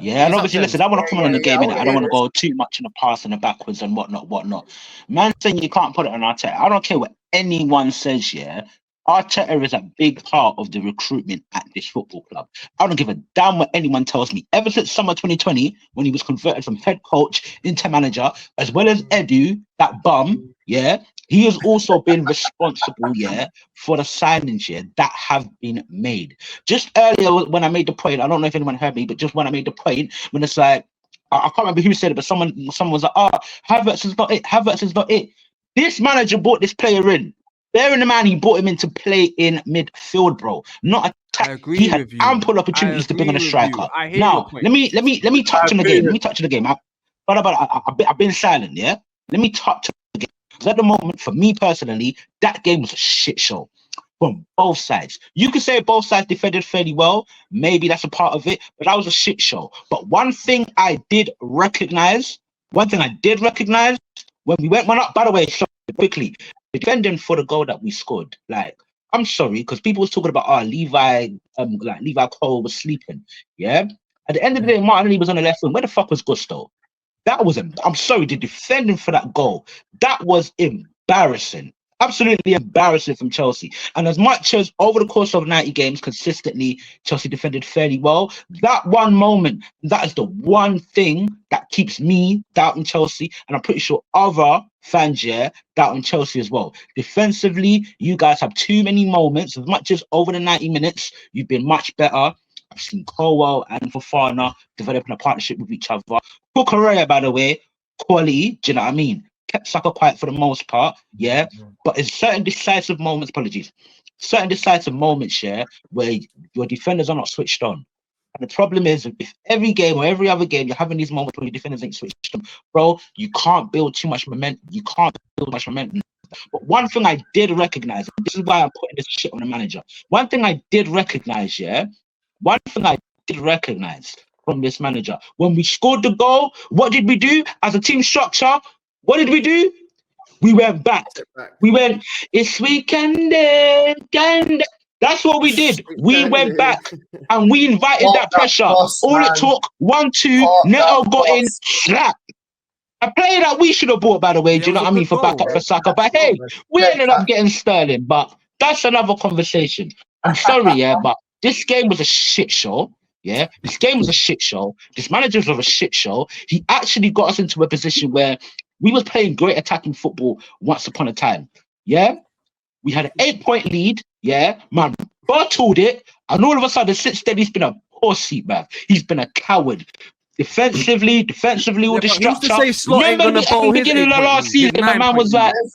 Yeah, and What's up, obviously, James? listen, I want to comment on the game, I innit? want I to don't hear want to this. go too much in the past and the backwards and whatnot. Man saying you can't put it on Arteta. I don't care what anyone says, yeah. Arteta is a big part of the recruitment at this football club. I don't give a damn what anyone tells me. Ever since summer 2020, when he was converted from head coach into manager, as well as Edu, that bum, yeah, he has also been responsible, yeah, for the signings, yeah, that have been made. Just earlier when I made the point, I don't know if anyone heard me, but just when I made the point, when it's like, I can't remember who said it, but someone was like, Havertz is not it. Havertz is not it. This manager brought this player in. Bearing in mind, he brought him in to play in midfield, bro. Not I attack. He agree had with you. ample I opportunities to bring agree on a with striker. you. I hear your Now, point. let me touch on the agree game. Let with me touch on the game. I've been silent, yeah. Let me touch on the game. 'Cause at the moment, for me personally, that game was a shit show from both sides. You could say both sides defended fairly well. Maybe that's a part of it, but that was a shit show. But one thing I did recognize when we went one up, by the way, so quickly, defending for the goal that we scored, like, I'm sorry, because people was talking about Levi Cole was sleeping. Yeah. At the end of the day, Martinelli was on the left wing. Where the fuck was Gusto? I'm sorry, the defending for that goal, that was embarrassing. Absolutely embarrassing from Chelsea. And as much as over the course of 90 games, consistently, Chelsea defended fairly well, that one moment, that is the one thing that keeps me doubting Chelsea. And I'm pretty sure other fans, yeah, doubting Chelsea as well. Defensively, you guys have too many moments. As much as over the 90 minutes, you've been much better. I've seen Colwell and Fofana developing a partnership with each other. Correa, by the way, quality, do you know what I mean? Kept Saka quiet for the most part, yeah. But in certain decisive moments, yeah, where your defenders are not switched on. And the problem is, if every game or every other game you're having these moments where your defenders ain't switched on, bro, you can't build too much momentum. But one thing I did recognize, and this is why I'm putting this shit on the manager. One thing I did recognize, yeah, one thing I did recognize from this manager. When we scored the goal, what did we do as a team structure? What did we do? We went back. We went, it's weekend. That's what we did. We went back and we invited Park that that pressure. bus, All it man. took, 1-2, Park Neto that got in, bus. slap. A player that we should have bought, by the way, Yeah, do you it know was what a I mean, good for goal. backup for Saka. But hey, we ended up getting Sterling, but that's another conversation. I'm sorry, yeah, but this game was a shit show. Yeah, this game was a shit show. This manager was a shit show. He actually got us into a position where we was playing great attacking football once upon a time. Yeah, we had an 8-point lead. Yeah, man, bottled it, and all of a sudden, since then, he's been a pussy, man. He's been a coward. Defensively, all Yeah, the but who's to structure. say Slot ain't Remember gonna at the bowl his beginning of the 8-point last lead, his season, the man 9-point was like, lead?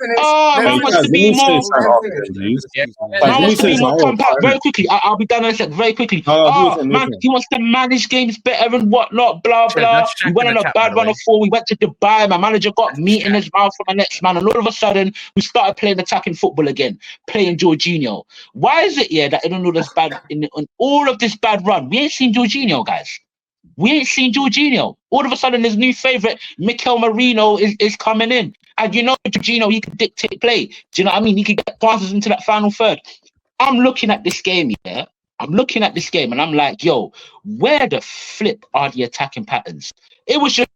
Let man me wants finish. to Let be me say more. something after, please. Man Let me wants to say be more something. compact. Very quickly, I'll be done in a sec. Very quickly. Listen. He wants to manage games better and whatnot. Blah Trev, blah. that's We Jack went in on the a chat, by bad the run way. of 4. We went to Dubai. My manager got That's meat in Jack. his mouth from the next man, and all of a sudden we started playing attacking football again, playing Jorginho. Why is it that in all this bad in all of this bad run, we ain't seen Jorginho, guys? We ain't seen Jorginho. All of a sudden, his new favorite, Mikel Marino, is coming in. And Jorginho, he can dictate play. Do you know what I mean? He can get passes into that final third. I'm looking at this game, yeah? I'm looking at this game and I'm like, yo, where the flip are the attacking patterns? It was just,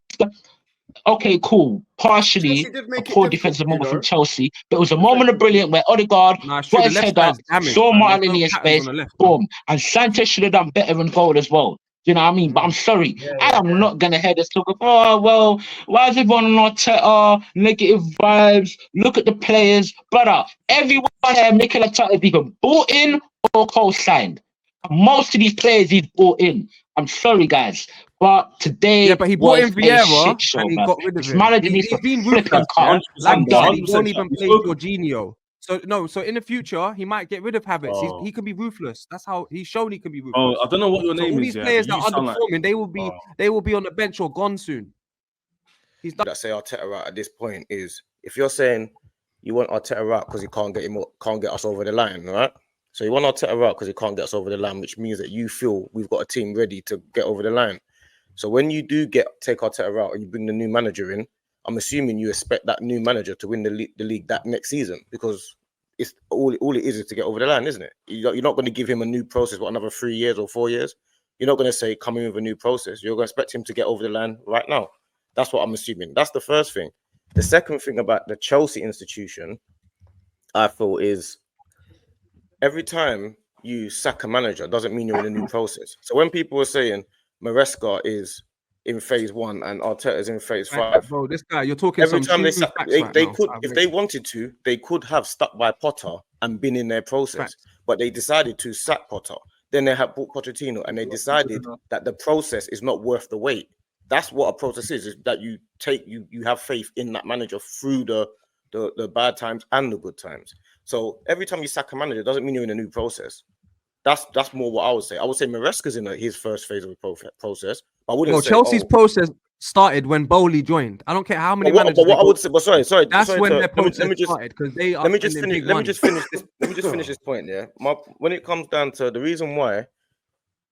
okay, cool. Partially a poor defensive moment from Chelsea, but it was a moment of brilliant where Odegaard Nah, got the his left head up, side's damaged, saw man. There's no Martinelli in patterns space, on the left, man. boom. And Sanchez should have done better in goal as well. Do you know what I mean? But I'm sorry, I am not going to hear this talk of, oh, well, why is everyone on Arteta? Negative vibes. Look at the players. Brother, everyone here, Mikel Arteta is either bought in or co-signed. Most of these players he's bought in. I'm sorry, guys. But today Yeah, but he brought in was a Vieira shit show, and he man. got rid of This him. manager needs He's to been flip and ruthless, cut. yeah? Like I'm you said, done. he won't even play Jorginho. So in the future, he might get rid of Havertz. He can be ruthless. That's how he's shown he can be ruthless. I don't know what your So name all is, these yeah, players but that you are sound like underperforming, they will be on the bench or gone soon. He's done. That say Arteta out at this point is if you're saying you want Arteta out because he can't get us over the line, right? So you want Arteta out because he can't get us over the line, which means that you feel we've got a team ready to get over the line. So when you do take Arteta out and you bring the new manager in, I'm assuming you expect that new manager to win the league that next season because it's all it is to get over the line, isn't it? You're not going to give him a new process for another 3 years or 4 years. you're not going to say come in with a new process. You're going to expect him to get over the line right now. That's what I'm assuming. That's the first thing. The second thing about the Chelsea institution, I feel, is every time you sack a manager doesn't mean you're in a new process. So when people are saying Maresca is in phase 1 and Arteta is in phase 5, bro, this guy, you're talking every some time they right could, now. if they wanted to, they could have stuck by Potter and been in their process, Facts. but they decided to sack Potter. Then they had bought Pochettino, and they decided that the process is not worth the wait. That's what a process is that you take, you have faith in that manager through the bad times and the good times. So every time you sack a manager, doesn't mean you're in a new process. That's more what I would say. I would say Maresca's in his first phase of the process. I wouldn't say Chelsea's process started when Bowley joined. I don't care how many managers. But what I would say, but sorry. That's when their process started, because they are. Let me just finish this point. Yeah, when it comes down to the reason why,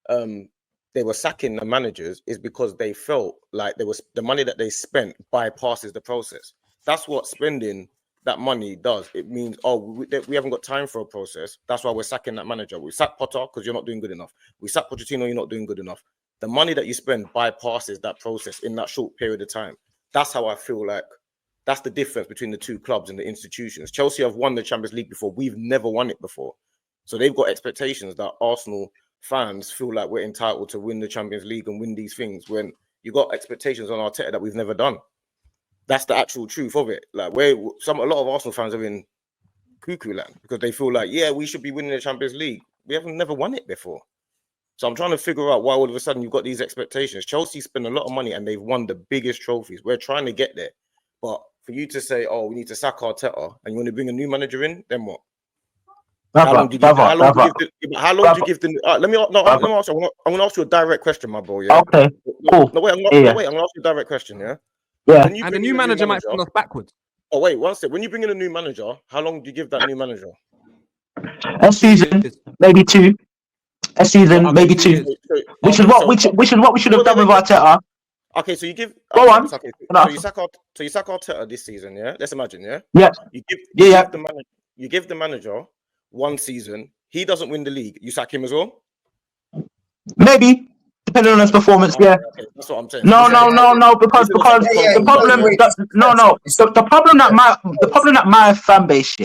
they were sacking the managers is because they felt like there was the money that they spent bypasses the process. That's what spending that money does. It means, we haven't got time for a process. That's why we're sacking that manager. We sack Potter because you're not doing good enough. We sack Pochettino, you're not doing good enough. The money that you spend bypasses that process in that short period of time. That's how I feel like that's the difference between the two clubs and the institutions. Chelsea have won the Champions League before. We've never won it before. So they've got expectations that Arsenal fans feel like we're entitled to win the Champions League and win these things when you got expectations on Arteta that we've never done. That's the actual truth of it. Like a lot of Arsenal fans are in cuckoo land because they feel like, we should be winning the Champions League. We haven't never won it before. So I'm trying to figure out why all of a sudden you've got these expectations. Chelsea spend a lot of money and they've won the biggest trophies. We're trying to get there. But for you to say, we need to sack Arteta and you want to bring a new manager in, then what? How long do you give the let me ask you. I'm gonna ask you a direct question, my bro. Yeah. Okay. Cool. I'm gonna ask you a direct question. Yeah. Yeah. And the new manager might send us backwards. Oh wait, one sec. When you bring in a new manager, how long do you give that new manager? A season, maybe 2. A season, maybe 2. Which is what we should have done with Arteta. Okay, so you give. Go on. Okay, so you sack Arteta this season. Yeah. Let's imagine. Yeah. Yeah. You give the manager 1 season. He doesn't win the league. You sack him as well. Maybe, depending on his performance. Yeah. Okay, that's what I'm saying. No. Because the problem that my fan base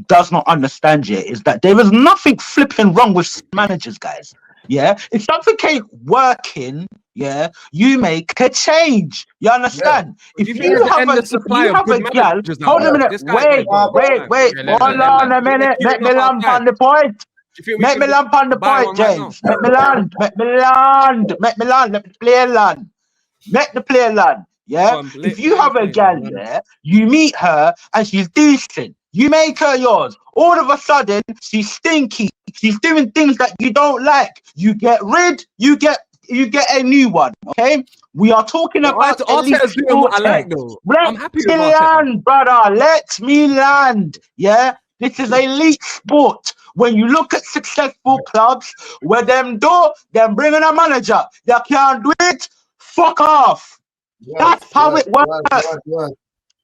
does not understand is that there is nothing flipping wrong with managers, guys. Yeah, if something ain't working, you make a change. You understand? Yeah. If you have a gal, hold a minute, wait, hold on a minute, let me land on the point. Make me land on the point, James. Make me land. Let the player land. Make the player land. Yeah. If you have a gal you meet her and she's decent. You make her yours. All of a sudden, she's stinky. She's doing things that you don't like. You get rid. You get a new one. Okay. We are talking about Arteta's doing what I like, though. I'm happy with land, brother. Let me land. Yeah. This is elite sport. When you look at successful clubs, where them bringing a manager, they can't do it. Fuck off. That's how it works.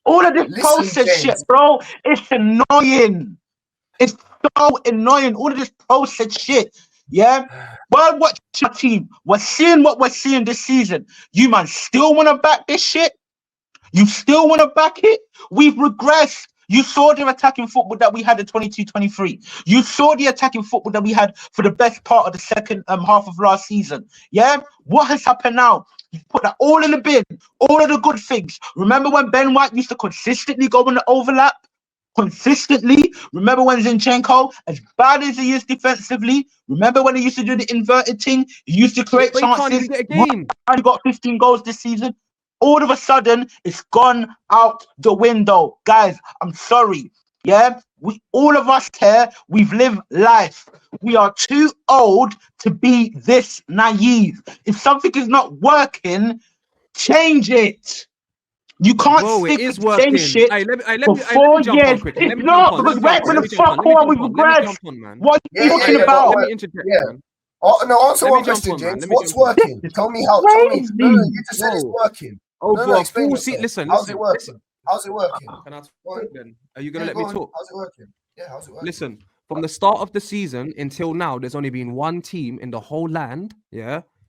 All of this process shit, bro, it's annoying. It's so annoying. All of this process shit. Yeah. Well, watch your team. We're seeing what we're seeing this season. You man still want to back this shit? You still want to back it? We've regressed. You saw the attacking football that we had in 22-23. You saw the attacking football that we had for the best part of the second half of last season. Yeah? What has happened now? You put that all in the bin. All of the good things. Remember when Ben White used to consistently go in the overlap? Consistently. Remember when Zinchenko, as bad as he is defensively, remember when he used to do the inverted thing? He used to create chances. He got 15 goals this season. All of a sudden, it's gone out the window. Guys, I'm sorry. Yeah, all of us here, we've lived life. We are too old to be this naive. If something is not working, change it. You can't stick with the same shit for 4 years. It's not, because we're going to fuck all with regrets. What are you talking about? Let me interject, man. No, answer one question, James. What's working? Tell me how. You just said it's working. Listen. How's it working? How's it working? Can I talk then? Are you going to let me talk? How's it working? Yeah, how's it working? Listen, from the start of the season until now, there's only been one team in the whole land,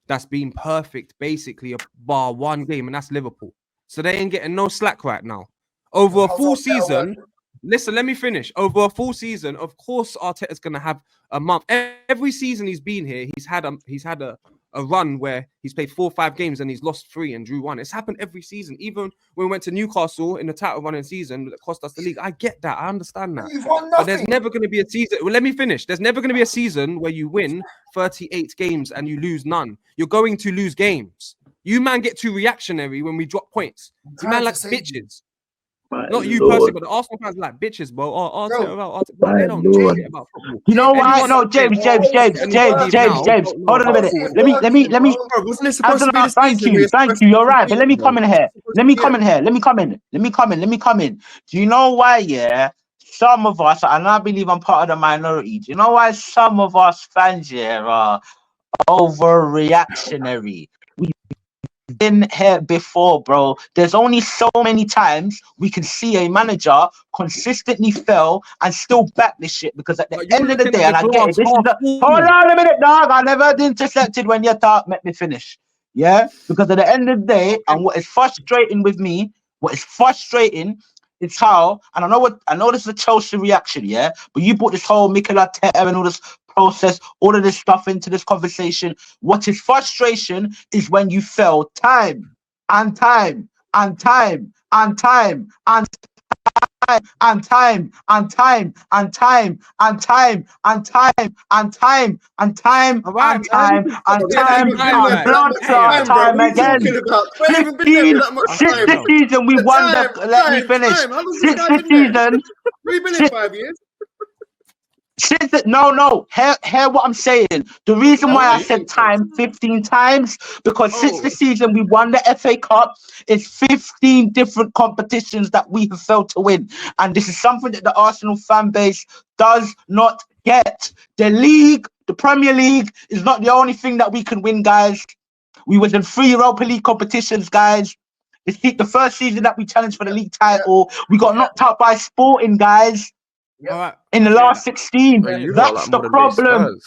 that's been perfect, basically, bar one game, and that's Liverpool. So they ain't getting no slack right now. Over a full season, listen, let me finish. Over a full season, of course, Arteta's gonna have a month. Every season he's been here, he's had a run where he's played 4 or 5 games and he's lost 3 and drew 1. It's happened every season. Even when we went to Newcastle in the title running season that cost us the league. I get that. I understand that. But there's never going to be a season. Well, let me finish. There's never going to be a season where you win 38 games and you lose none. You're going to lose games. You man get too reactionary when we drop points. You man like bitches. Not you personally, but the Arsenal fans like bitches, bro. Arteta, they don't care about football. You know why? No, James. Hold on a minute. Let me. Thank you. You're right. But let me come in here. Let me come in. Do you know why? Yeah, some of us, and I believe I'm part of the minority. Do you know why some of us fans here are overreactionary? Been here before, bro. There's only so many times we can see a manager consistently fail and still back this shit, because at the end of the day, and I get it, hold on a minute, dog. I never intercepted when you talk. Let me finish. Yeah, because at the end of the day, and what is frustrating with me, it's how, and I know this is a Chelsea reaction, yeah, but you brought this whole Mikel Arteta and all this process, all of this stuff into this conversation. What is frustration is when you fail time and time and time and time and and time and time and time and time and time and time and time and time and time and blood clot time again. 15 since the season we won the. Let me finish. Since the season. We've been here 5 years. Since it, no, hear what I'm saying. The reason why I said time 15 times, because since the season we won the FA Cup, it's 15 different competitions that we have failed to win. And this is something that the Arsenal fan base does not get. The league, the Premier League, is not the only thing that we can win, guys. We was in 3 Europa League competitions, guys. It's the first season that we challenged for the league title. We got knocked out by Sporting, guys. In the last 16, that's the problem.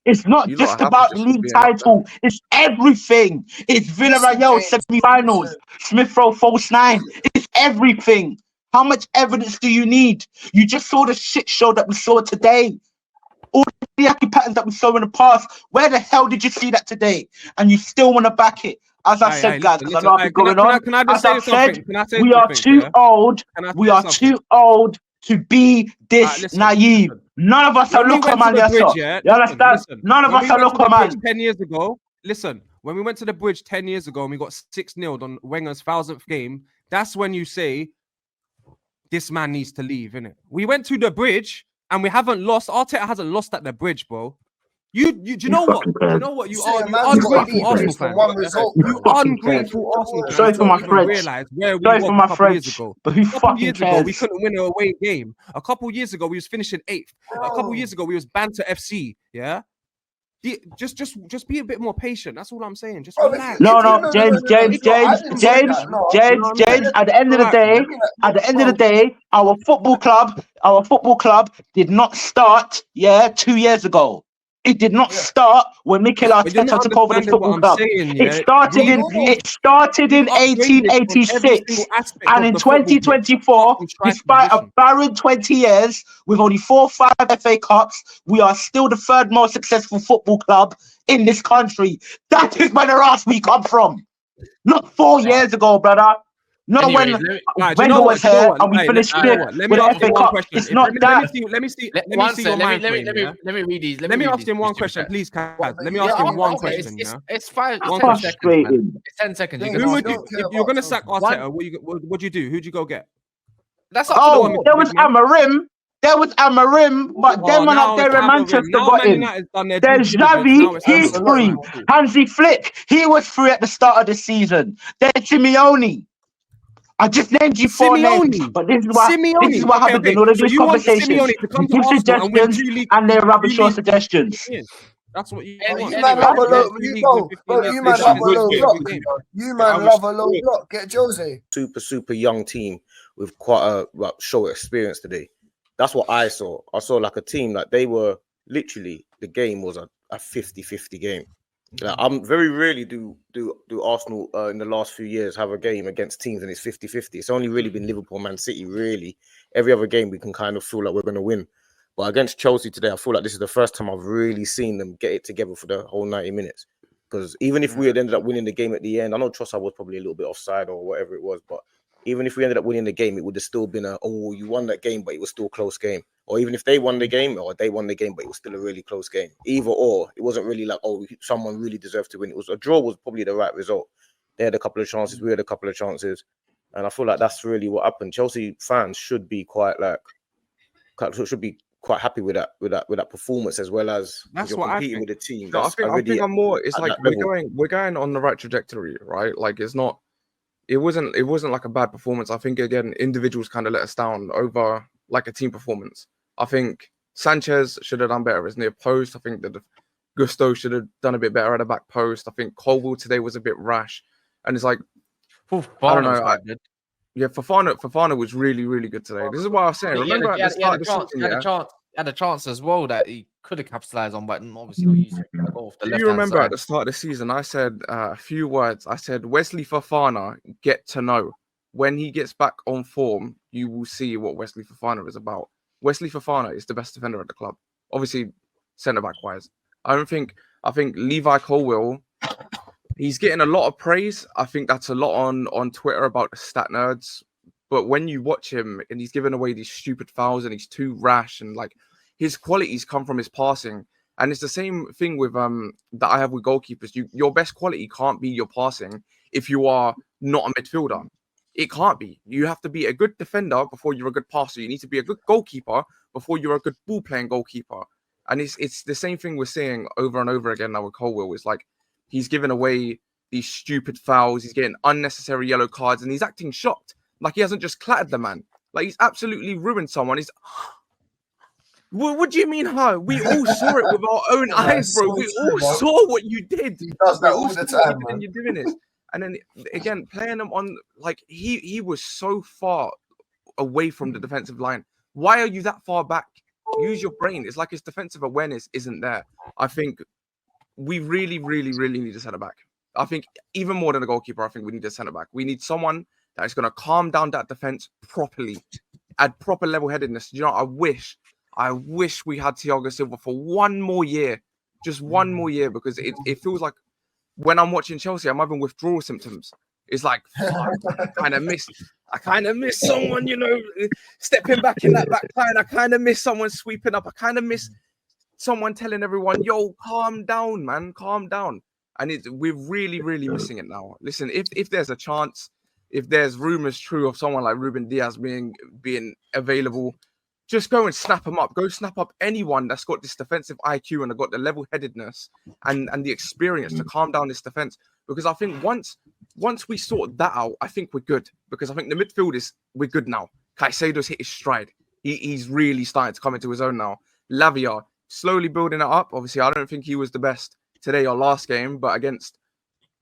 It's not just about the league title, it's everything. It's Villarreal semi-finals, Smith Rowe false 9. It's everything. How much evidence do you need? You just saw the shit show that we saw today. All the Yaki patterns that we saw in the past. Where the hell did you see that today? And you still want to back it? As I said, guys, because I know I've been going on. As I said, we are too old. We are too old to be this naive. None of us are local man. You understand? None of us are local man. 10 years ago, listen, when we went to the bridge 10 years ago and we got 6-0 on Wenger's 1000th game, that's when you say, this man needs to leave, innit? We went to the bridge and we haven't lost. Arteta hasn't lost at the bridge, bro. Do you know what? You know what? You are ungrateful Arsenal fan. You ungrateful Arsenal fan. Sorry for my French. Sorry for my French. But who fucking cares? We couldn't win an away game. A couple years ago, we was finishing 8th. A couple years ago, we was Banter FC. Yeah. Just be a bit more patient. That's all I'm saying. Just relax. No, James. At the end of the day, our football club did not start 2 years ago. It did not start when Mikel Arteta took over the football club. It started in 1886, and in 2024, despite a barren 20 years with only 4 or 5 FA Cups, we are still the 3rd most successful football club in this country. That is where the ass we come from. Not 4 years ago, brother. No, anyway, when Wenger was here and we finished 5th with the FA Cup, it's not that. Let me see your mind frame. Let me read these. Let me ask him one question, please, Kaz. Let me ask him one question. It's 5 seconds. It's 10 seconds. If you're gonna sack Arteta, what do you do? Who'd you go get? That's there was Amarim. But them one up there in Manchester got him. There's Xavi, he's free. Hansi Flick, he was free at the start of the season. There's Simeone. I just named you 4 names, but this is what happens in all of these conversations. You give suggestions and they're rubbish your suggestions. That's what you want. You man love a low block. Get Jose. Super young team with quite a short experience today. That's what I saw. I saw like a team, like they were literally, the game was a 50-50 game. Like, I'm very rarely do Arsenal in the last few years have a game against teams and it's 50-50. It's only really been Liverpool, Man City, really. Every other game we can kind of feel like we're going to win. But against Chelsea today, I feel like this is the first time I've really seen them get it together for the whole 90 minutes. Because even if we had ended up winning the game at the end, I know Trossard was probably a little bit offside or whatever it was, but even if we ended up winning the game, it would have still been you won that game, but it was still a close game. Or even if they won the game, but it was still a really close game. Either or, it wasn't really like, someone really deserved to win. It was a draw was probably the right result. They had a couple of chances, we had a couple of chances. And I feel like that's really what happened. Chelsea fans should be quite happy with that performance, as well as That's you're what competing with the team. No, I think I'm more. It's like we're going on the right trajectory, right? Like it's not. It wasn't like a bad performance. I think again, individuals kind of let us down over like a team performance. I think Sanchez should have done better as near post. I think that Gusto should have done a bit better at the back post. I think Colwill today was a bit rash, and it's like I don't know. Yeah, Fofana was really, really good today. This is what I was saying. Remember at the start of the season, he had a chance as well that he could have capitalized on, but obviously not using it. Do you remember at the start of the season, I said a few words. I said, Wesley Fofana, get to know. When he gets back on form, you will see what Wesley Fofana is about. Wesley Fofana is the best defender at the club. Obviously, centre-back wise. I think Levi Colwill, he's getting a lot of praise. I think that's a lot on Twitter about the stat nerds. But when you watch him and he's giving away these stupid fouls and he's too rash and like his qualities come from his passing. And it's the same thing with that I have with goalkeepers. Your best quality can't be your passing if you are not a midfielder. It can't be. You have to be a good defender before you're a good passer. You need to be a good goalkeeper before you're a good ball-playing goalkeeper. And it's the same thing we're seeing over and over again now with Colwill. It's like he's giving away these stupid fouls. He's getting unnecessary yellow cards and he's acting shocked. Like he hasn't just clattered the man. Like he's absolutely ruined someone. What do you mean, huh? We all saw it with our own eyes, bro. We all saw what you did. He does that all the time, man. You're doing this. And then again, playing him on like he was so far away from the defensive line. Why are you that far back? Use your brain. It's like his defensive awareness isn't there. I think we really, really, really need a centre back. I think even more than a goalkeeper, I think we need a centre back. We need someone that is going to calm down that defense properly, add proper level-headedness. You know, I wish we had Thiago Silva for one more year, just one more year, because it feels like when I'm watching Chelsea, I'm having withdrawal symptoms. It's like, I kind of miss someone, you know, stepping back in that back line. I kind of miss someone sweeping up. I kind of miss someone telling everyone, yo, calm down, man, calm down. And we're really, really missing it now. Listen, if there's a chance, if there's rumors true of someone like Ruben Diaz being available, just go and snap him up. Go snap up anyone that's got this defensive IQ and have got the level-headedness and the experience to calm down this defense. Because I think once we sort that out, I think we're good. Because I think the midfield we're good now. Caicedo's hit his stride. He's really starting to come into his own now. Lavia, slowly building it up. Obviously, I don't think he was the best today or last game, but against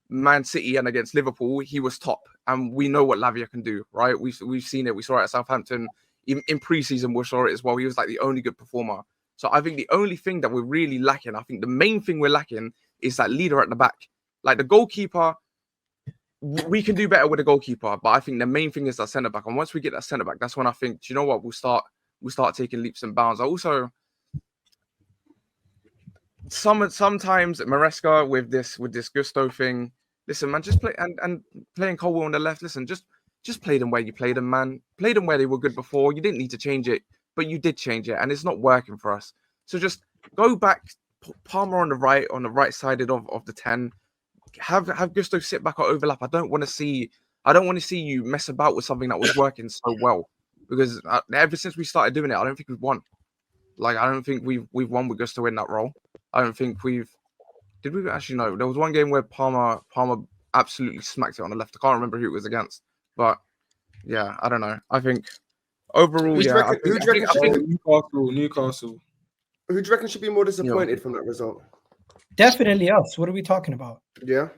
Man City and against Liverpool, he was top. And we know what Lavia can do, right? We've seen it. We saw it at Southampton. In pre-season, we saw it as well. He was like the only good performer. So I think the only thing that we're really lacking, I think the main thing we're lacking is that leader at the back. Like the goalkeeper, we can do better with the goalkeeper, but I think the main thing is that centre back. And once we get that centre back, that's when I think, do you know what? We'll start taking leaps and bounds. I also sometimes Maresca with this Gusto thing. Listen, man, just play and playing Colwill on the left. Listen, just play them where you played them, man. Play them where they were good before. You didn't need to change it, but you did change it, and it's not working for us. So just go back, Palmer on the right side of the 10. Have Gusto sit back or overlap. I don't want to see you mess about with something that was working so well, because ever since we started doing it, I don't think we've won. Like I don't think we've won with Gusto in that role. I don't think did we actually know? There was one game where Palmer absolutely smacked it on the left. I can't remember who it was against, but yeah, I don't know. I think overall, Newcastle. Who do you reckon should be more disappointed from that result? Definitely us. What are we talking about? Yeah.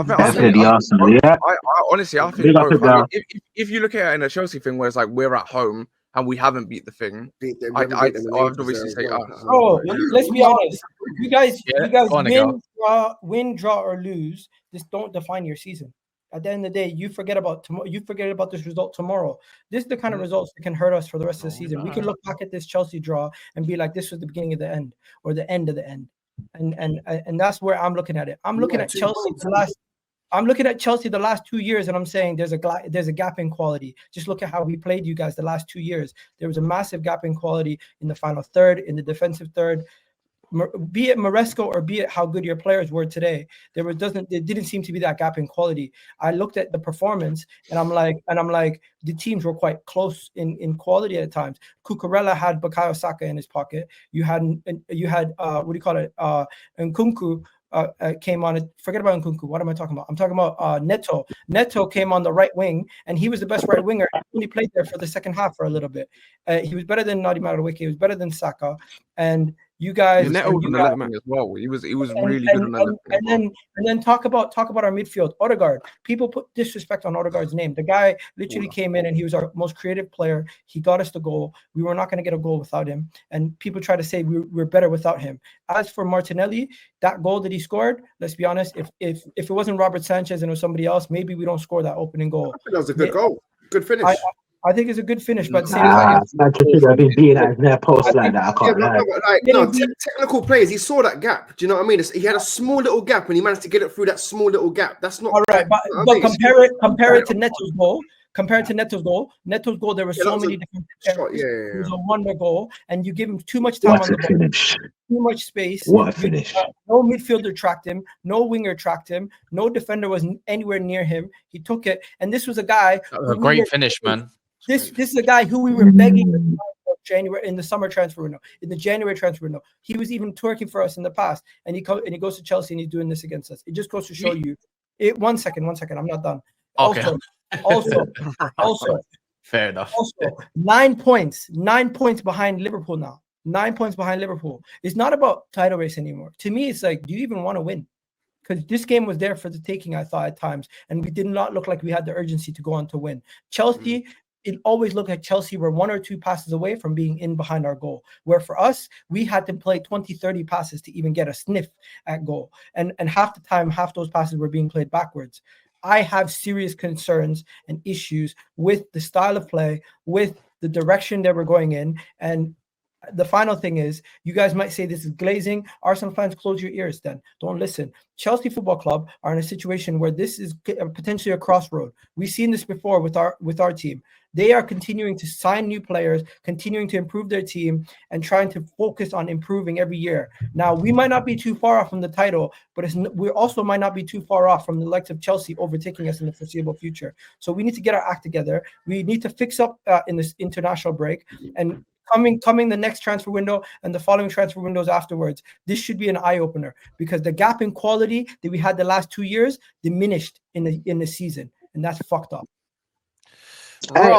Definitely Arsenal. Yeah. I honestly, I think both. If you look at it in a Chelsea thing where it's like we're at home and we haven't beat the thing, Beat them, I'd obviously say us. Oh, let's be honest. You guys go on, win, draw, or lose. This don't define your season. At the end of the day, you forget about tomorrow. You forget about this result tomorrow. This is the kind of results that can hurt us for the rest of the season. We can look back at this Chelsea draw and be like, this was the beginning of the end, or the end of the end. And that's where I'm looking at it. I'm looking at Chelsea the last 2 years, and I'm saying there's a gap in quality. Just look at how we played you guys the last 2 years. There was a massive gap in quality in the final third, in the defensive third. Be it Maresco or be it how good your players were today, there didn't seem to be that gap in quality. I looked at the performance and I'm like, the teams were quite close in quality at times. Cucurella had Bukayo Saka in his pocket. You had what do you call it? Nkunku came on it. Forget about Nkunku. What am I talking about? I'm talking about Neto. Neto came on the right wing, and he was the best right winger. He only played there for the second half for a little bit. He was better than Nadi Madueke. He was better than Saka. And you guys, Neto was on the left wing as well. He was really good on the left wing. And then talk about our midfield. Odegaard. People put disrespect on Odegaard's name. The guy literally came in and he was our most creative player. He got us the goal. We were not going to get a goal without him. And people try to say we're better without him. As for Martinelli, that goal that he scored, let's be honest, if it wasn't Robert Sanchez and it was somebody else, maybe we don't score that opening goal. That was a good goal. Good finish. I think it's a good finish, but at the same time, I've been beating at their post like that. I can't lie. Technical players, he saw that gap. Do you know what I mean? He had a small little gap and he managed to get it through that small little gap. That's not all right. But compare it to Neto's goal. Compared to Neto's goal, there were so many different errors. It was a wonder goal, and you give him too much time on the ball, too much space. What a finish! No midfielder tracked him, no winger tracked him, no defender was anywhere near him. He took it, and this was a guy. A great finish, man. This is a guy who we were begging in the summer transfer window, in the January transfer window. He was even twerking for us in the past, and he goes to Chelsea and he's doing this against us. It just goes to show you. One second, I'm not done. Okay. Also, fair enough. Also, 9 points behind Liverpool now. 9 points behind Liverpool. It's not about title race anymore. To me, it's like, do you even want to win? Because this game was there for the taking, I thought, at times, and we did not look like we had the urgency to go on to win. Chelsea, it always looked like Chelsea were 1 or 2 passes away from being in behind our goal, where for us, we had to play 20, 30 passes to even get a sniff at goal. And half the time, half those passes were being played backwards. I have serious concerns and issues with the style of play, with the direction that we're going in. And the final thing is, you guys might say this is glazing. Arsenal fans, close your ears then. Don't listen. Chelsea Football Club are in a situation where this is potentially a crossroad. We've seen this before with our team. They are continuing to sign new players, continuing to improve their team, and trying to focus on improving every year. Now, we might not be too far off from the title, but we also might not be too far off from the likes of Chelsea overtaking us in the foreseeable future. So we need to get our act together. We need to fix up in this international break, and coming the next transfer window and the following transfer windows afterwards, this should be an eye-opener, because the gap in quality that we had the last 2 years diminished in the season, and that's fucked up. Hey,